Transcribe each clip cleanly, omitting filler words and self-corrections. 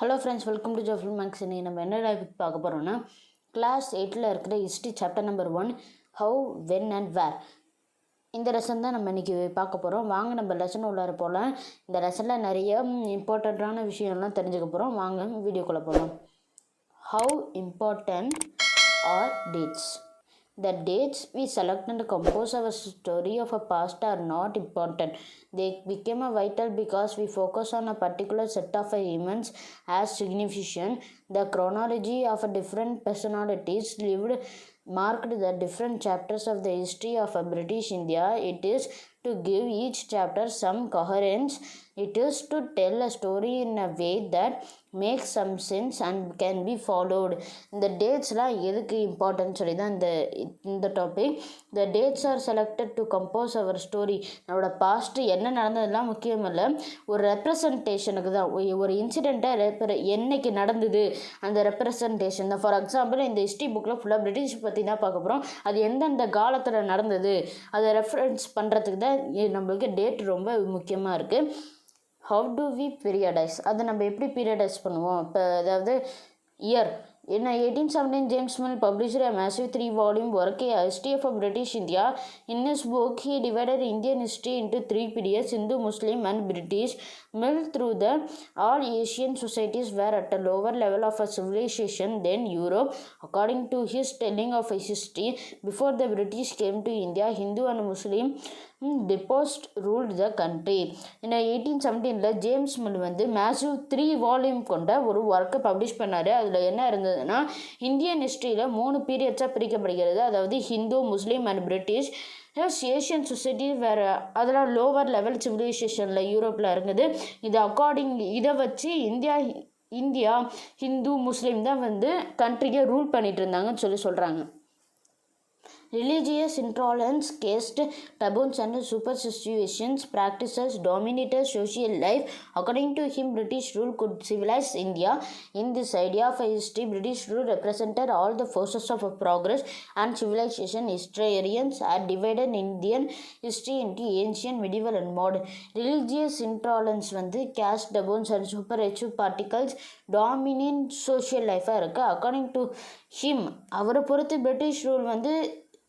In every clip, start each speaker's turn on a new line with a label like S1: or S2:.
S1: Hello friends, welcome to Jophil Max. இன்னைக்கு நம்ம என்ன டாபிக் பார்க்க போகிறோம்னா, கிளாஸ் 8ல் இருக்கிற history chapter number 1 how, when and where. இந்த லெசன் தான் நம்ம இன்றைக்கி பார்க்க போகிறோம். வாங்க நம்ம லெசன் உள்ளார போகலாம். இந்த லெசனில் நிறைய இம்பார்ட்டண்ட்டான விஷயம்லாம் தெரிஞ்சுக்க போகிறோம். வாங்க வீடியோக்குள்ளே போகலாம். How important are dates? The dates we select and compose our story of a past are not important. They became vital because we focus on a particular set of events as significant. The chronology of different personalities lived marked the different chapters of the history of British India. It is to give each chapter some coherence. It is to tell a story in a way that makes some sense and can be followed. இந்த டேட்ஸ்லாம் எதுக்கு important சொல்லி தான் இந்த topic. The dates are selected to compose our story. நம்மளோட past என்ன நடந்ததுலாம் முக்கியம் இல்லை, ஒரு ரெப்ரசன்டேஷனுக்கு தான். ஒரு இன்சிடெண்ட்டை என்னைக்கு நடந்தது அந்த ரெப்ரசன்டேஷன் தான். ஃபார் எக்ஸாம்பிள், இந்த ஹிஸ்ட்ரி புக்கில் ஃபுல்லாக பிரிட்டிஷ் பற்றி தான் பார்க்க போகிறோம். அது எந்தெந்த காலத்தில் நடந்தது அதை ரெஃபரன்ஸ் பண்ணுறதுக்கு தான் நம்மளுக்கு டேட் ரொம்ப முக்கியமாக இருக்குது. How do we periodise? அதை நம்ம எப்படி பீரியடைஸ் பண்ணுவோம்? இப்போ அதாவது year. In 1817, James Mill published a massive 3-volume work, A History of British India. In his book, he divided Indian history into 3 periods: Hindu, Muslim, and British. Mill through the all Asian societies were at a lower level of a civilization than Europe. According to his telling of history, before the British came to India, Hindu and Muslim deposed ruled the country. In 1817 James mill massive 3-volume கொண்ட ஒரு ஒர்க்கை publish பண்ணார். அதில் என்ன இருந்ததுன்னா, Indian ஹிஸ்ட்ரியில் 3 பீரியட்ஸாக பிரிக்கப்படுகிறது. அதாவது ஹிந்து, முஸ்லீம் அண்ட் பிரிட்டிஷ். ஏஷியன் சொசைட்டி வேறு, அதெல்லாம் லோவர் லெவல் சிவிலைசேஷனில் யூரோப்பில் இருந்தது. இதை வச்சு இந்தியா ஹிந்து முஸ்லீம் தான் கண்ட்ரியை ரூல் பண்ணிட்டு இருந்தாங்கன்னு சொல்கிறாங்க. Religious intolerance, caste, taboos and superstitions practices dominated social life. According to him, British rule could civilize India. In this idea of history, British rule represented all the forces of progress and civilization. Historians had divided Indian history into ancient, medieval and modern. Religious intolerance caste, taboos and superstition particles dominant social life இருக்குது. According to him, அவரை பொறுத்து British rule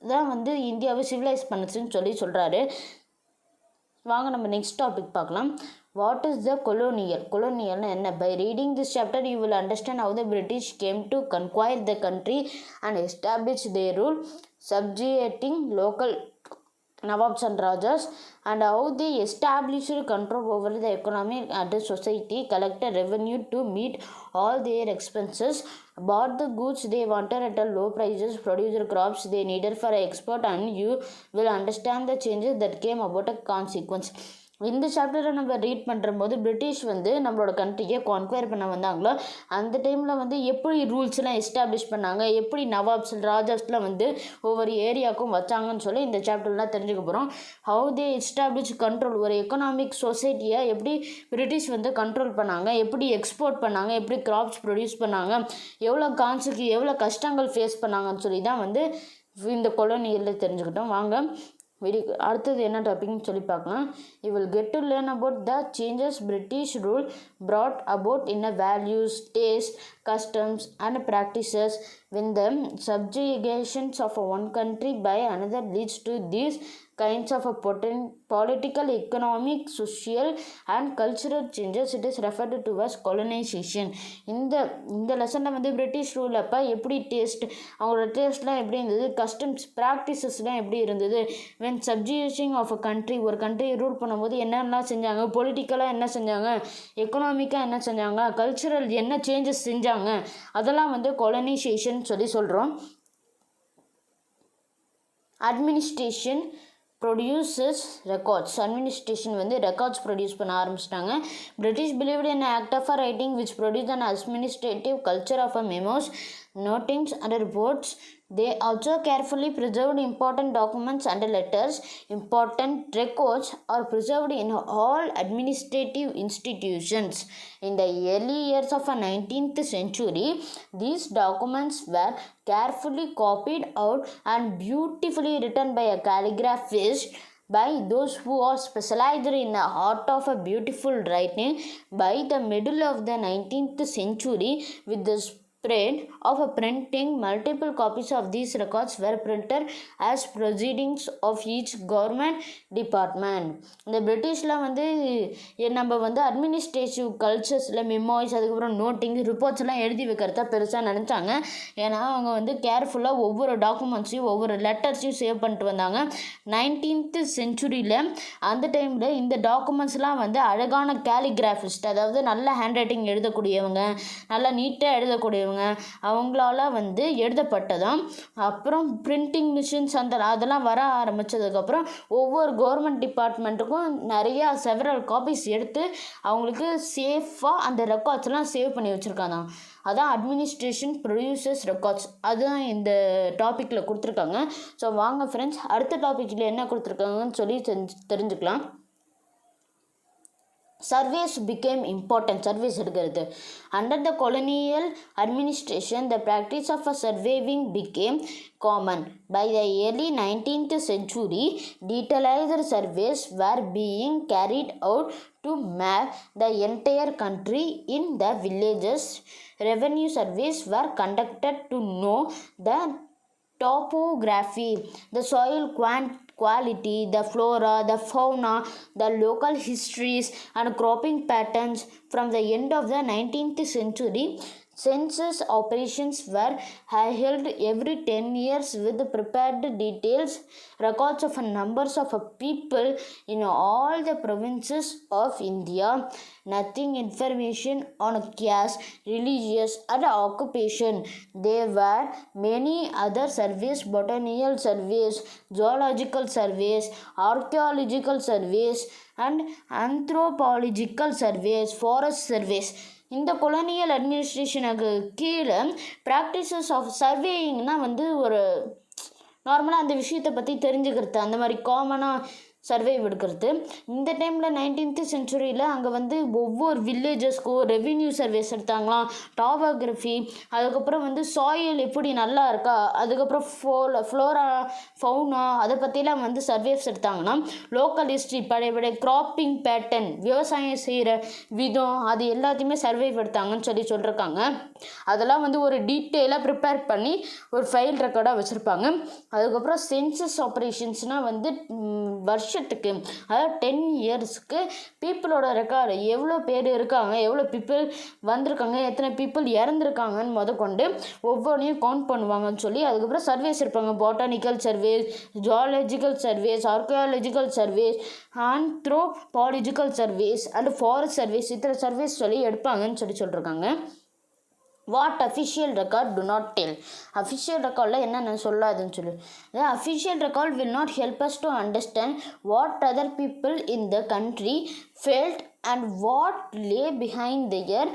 S1: தான் இந்தியாவை civilise பண்ணுச்சுன்னு சொல்கிறாரு. வாங்க நம்ம next topic பார்க்கலாம். What is the கொலோனியல்னா என்ன? By reading this chapter you will understand how the British came to conquer the country and establish their rule, subjugating local Nawabs and Rajas, and how they established control over the economy and the society, collected revenue to meet all their expenses, bought the goods they wanted at a low prices, produced crops they needed for export, and you will understand the changes that came about a consequence. இந்த சாப்டரை நம்ம read பண்ணுறம்போது British நம்மளோட கண்ட்ரியை conquer பண்ண வந்தாங்களோ அந்த டைமில் எப்படி ரூல்ஸ்லாம் establish பண்ணாங்க, எப்படி nawabs ராஜாஸ்லாம் ஒவ்வொரு ஏரியாவுக்கும் வச்சாங்கன்னு சொல்லி இந்த சாப்டர்லாம் தெரிஞ்சுக்க போகிறோம். ஹவு தே எஸ்டாப்ளிஷ் கண்ட்ரோல், ஒரு எக்கனாமிக் சொசைட்டியை எப்படி பிரிட்டிஷ் கண்ட்ரோல் பண்ணாங்க, எப்படி எக்ஸ்போர்ட் பண்ணாங்க, எப்படி கிராப்ஸ் ப்ரொடியூஸ் பண்ணாங்க, எவ்வளோ கஷ்டங்கள் ஃபேஸ் பண்ணாங்கன்னு சொல்லி தான் இந்த கொலோனியில் தெரிஞ்சுக்கிட்டோம். வாங்க அடுத்தது என்ன டாபிக்னு சொல்லி பார்க்கலாம். You will get to learn about the changes British rule brought about in a values, taste, customs and practices. When the subjugations of one country by another leads to these kinds of political, economic, social and cultural changes, it is referred to as colonization. இந்த லெசனில் British rule அப்போ எப்படி அவங்களோட டேஸ்ட்லாம் எப்படி இருந்தது, customs ப்ராக்டிசஸ்லாம் எப்படி இருந்தது, when subjugation of a country, ஒரு கண்ட்ரியை ரூல் பண்ணும்போது என்னென்னலாம் செஞ்சாங்க, பொலிட்டிக்கலாக என்ன செஞ்சாங்க, எக்கனாமிக்காக என்ன செஞ்சாங்க, கல்ச்சுரல் என்ன சேஞ்சஸ் செஞ்சாங்க, அதெல்லாம் கொலனைசேஷன் சொல்லி சொல்கிறோம். Administration produces records. Administration records produce பண்ண ஆரம்பிச்சிட்டாங்க. British believed in act of writing which produce an administrative culture of a memos, notings and reports. They also carefully preserved important documents and letters. Important records are preserved in all administrative institutions. In the early years of the 19th century, these documents were carefully copied out and beautifully written by a calligraphist by those who are specialized in the art of a beautiful writing. By the middle of the 19th century, with the spread of a printing, multiple copies of these records were printed as proceedings of each government department. இந்த பிரிட்டிஷில் வந்து நம்ம வந்து administrative கல்ச்சர்ஸில் மெமோய்ஸ், அதுக்கப்புறம் noting, reports எல்லாம் எழுதி வைக்கிறதா பெருசாக நினச்சாங்க. ஏன்னா அவங்க வந்து கேர்ஃபுல்லாக ஒவ்வொரு டாக்குமெண்ட்ஸையும் ஒவ்வொரு லெட்டர்ஸையும் சேவ் பண்ணிட்டு வந்தாங்க. 19th சென்ச்சுரியில் அந்த டைமில் இந்த டாக்குமெண்ட்ஸ்லாம் வந்து அழகான கேலிகிராஃபிஸ்ட், அதாவது நல்ல ஹேண்ட் ரைட்டிங் எழுதக்கூடியவங்க, நல்லா நீட்டாக எழுதக்கூடியவங்க, அவங்களால வந்து எழுதப்பட்டதும். அப்புறம் பிரிண்டிங் மிஷின்ஸ் அதெல்லாம் வர ஆரம்பித்ததுக்கப்புறம் ஒவ்வொரு கவர்மெண்ட் டிபார்ட்மெண்ட்டுக்கும் நிறையா செவரல் காப்பீஸ் எடுத்து அவங்களுக்கு சேஃபாக அந்த ரெக்கார்ட்ஸ்லாம் சேவ் பண்ணி வச்சுருக்காங்க. அதான் அட்மினிஸ்ட்ரேஷன் ப்ரொடியூசர்ஸ் ரெக்கார்ட்ஸ். அதுதான் இந்த டாப்பிக்கில் கொடுத்துருக்காங்க. ஸோ வாங்க ஃப்ரெண்ட்ஸ், அடுத்த டாப்பிக்கில் என்ன கொடுத்துருக்காங்கன்னு சொல்லி தெரிஞ்சுக்கலாம். Surveys became important. Surveys எடுக்கிறது. Under the colonial administration, the practice of surveying became common. By the early 19th century, detailed surveys were being carried out to map the entire country. In the villages, revenue surveys were conducted to know the topography, the soil quality, the flora, the fauna, the local histories and cropping patterns. From the end of the 19th century, census operations were held every 10 years with prepared details records of numbers of people in all the provinces of India. Nothing information on caste, religious and occupation. There were many other surveys: botanical surveys, zoological surveys, archaeological surveys and anthropological surveys, forest surveys. இந்த colonial அட்மினிஸ்ட்ரேஷனுக்கு கீழே practices of சர்வேயிங்னால் வந்து ஒரு நார்மலாக அந்த விஷயத்தை பற்றி தெரிஞ்சுக்கிறது, அந்த மாதிரி காமனாக சர்வே எடுக்கிறது. இந்த டைமில் 19th சென்ச்சுரியில் அங்கே வந்து ஒவ்வொரு வில்லேஜஸ்க்கும் ரெவின்யூ சர்வேஸ் எடுத்தாங்களாம், டாபோகிராஃபி, அதுக்கப்புறம் வந்து சாயில் எப்படி நல்லா இருக்கா, அதுக்கப்புறம் ஃப்ளோரா ஃபவுனா அதை பற்றிலாம் வந்து சர்வேஸ் எடுத்தாங்கன்னா, லோக்கல் ஹிஸ்ட்ரி, பழைய கிராப்பிங் பேட்டர்ன், விவசாயம் செய்கிற விதம், அது எல்லாத்தையுமே சர்வே எடுத்தாங்கன்னு சொல்லியிருக்காங்க. அதெல்லாம் வந்து ஒரு டீட்டெயிலாக ப்ரிப்பேர் பண்ணி ஒரு ஃபைல் ரெக்கார்டாக வச்சுருப்பாங்க. அதுக்கப்புறம் சென்சஸ் ஆப்ரேஷன்ஸ்னால் வந்து வருஷத்துக்கு, அதாவது 10 இயர்ஸ்க்கு பீப்புளோட ரெக்கார்டு, எவ்வளோ பேர் இருக்காங்க, எவ்வளோ பீப்புள் வந்திருக்காங்க, எத்தனை பீப்புள் இறந்துருக்காங்கன்னு கொண்டு ஒவ்வொன்றையும் கவுண்ட் பண்ணுவாங்கன்னு சொல்லி அதுக்கப்புறம் சர்வேஸ் இருப்பாங்க. Botanical surveys, zoological surveys, archaeological surveys, anthropological surveys and forest surveys, இத்தனை சர்வேஸ் சொல்லி எடுப்பாங்கன்னு சொல்லியிருக்காங்க. What official record do not tell. Official ரெக்கார்டில் என்னென்ன சொல்லாதுன்னு சொல்லி, official record will not help us to understand what other people in the country felt and what lay behind their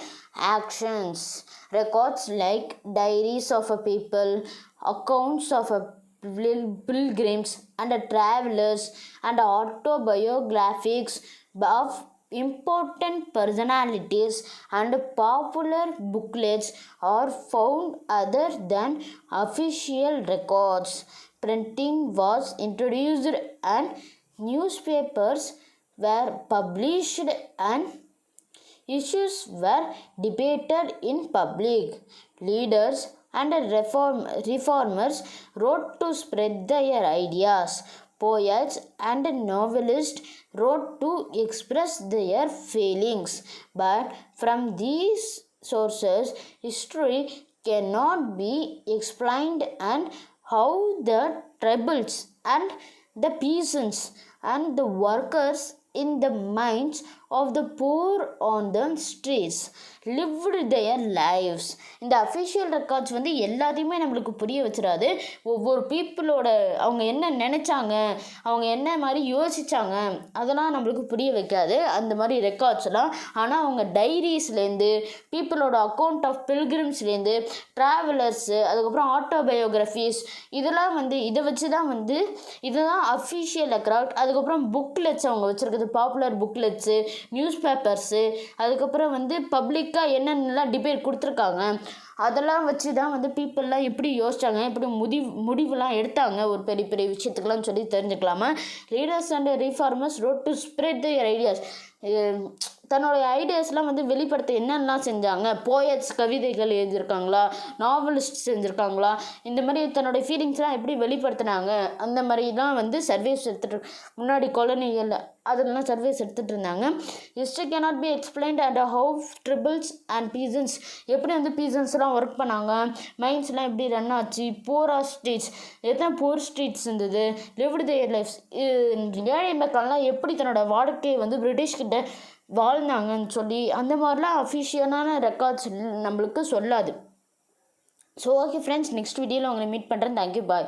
S1: actions. Records like diaries of a people, accounts of a pilgrims and travelers and autobiographies of important personalities and popular booklets are found other than official records. Printing was introduced and newspapers were published and issues were debated in public. Leaders and reformers wrote to spread their ideas. Poets and novelists wrote to express their feelings. But from these sources, history cannot be explained, and how the troubles and the peasants and the workers in the mines of the poor on the streets lived their lives. இந்த official records வந்து எல்லாத்தையுமே நம்மளுக்கு புரிய வச்சிடாது. ஒவ்வொரு பீப்புளோட அவங்க என்ன நினச்சாங்க, அவங்க என்ன மாதிரி யோசித்தாங்க, அதெல்லாம் நம்மளுக்கு புரிய வைக்காது அந்த மாதிரி ரெக்கார்ட்ஸ்லாம். ஆனால் அவங்க டைரிஸ்லேருந்து, பீப்புளோட அக்கௌண்ட் ஆஃப் பில்கிரிம்ஸ்லேருந்து, ட்ராவலர்ஸு, அதுக்கப்புறம் ஆட்டோபயோகிராஃபிஸ், இதெல்லாம் வந்து இதை வச்சு தான் வந்து இதுதான் அஃபிஷியல் ரெக்கார்ட். அதுக்கப்புறம் புக்லெட்ஸ் அவங்க வச்சுருக்குது, பாப்புலர் புக்லெட்ஸு, நியூஸ் பேப்பர்ஸு, அதுக்கப்புறம் வந்து பப்ளிக் ஸ்பெசிஃபிக்காக என்னென்னலாம் டிபேட் கொடுத்துருக்காங்க, அதெல்லாம் வச்சு தான் வந்து பீப்புளெலாம் எப்படி யோசிச்சாங்க, எப்படி முடிவுலாம் எடுத்தாங்க ஒரு பெரிய பெரிய விஷயத்துக்கெலாம் சொல்லி தெரிஞ்சுக்கலாமா. Leaders and reformers road to spread their ideas. தன்னோட ஐடியாஸ்லாம் வந்து வெளிப்படுத்த என்னென்னலாம் செஞ்சாங்க. போயட்ஸ் கவிதைகள் எழுதியிருக்காங்களா, நாவலிஸ்ட் செஞ்சுருக்காங்களா, இந்த மாதிரி தன்னோடைய ஃபீலிங்ஸ்லாம் எப்படி வெளிப்படுத்தினாங்க, அந்த மாதிரி தான் வந்து சர்வேஸ் முன்னாடி கொலனிகள் அதெல்லாம் சர்வேஸ் எடுத்துகிட்டு இருந்தாங்க. History cannot be explained and how tribals and peasants எப்படி வந்து பீசன்ஸ்லாம் ஒர்க் பண்ணாங்க, மைண்ட்ஸ்லாம் எப்படி ரன் ஆச்சு, போரா ஸ்ட்ரீட்ஸ் எத்தனை போர் ஸ்ட்ரீட்ஸ் இருந்தது, லிவ்டு தேர் லைஃப்ஸ் ஏழை மக்கள்லாம் எப்படி தன்னோட வாழ்க்கையை வந்து பிரிட்டிஷ்கிட்ட வாழ்ந்தாங்கன்னு சொல்லி அந்த மாதிரிலாம் அஃபிஷியலான ரெக்கார்ட்ஸ் நம்மளுக்கு சொல்லாது. ஸோ ஓகே ஃப்ரெண்ட்ஸ், நெக்ஸ்ட் வீடியோவில் உங்களை மீட் பண்ணுறேன். தேங்க்யூ, பாய்.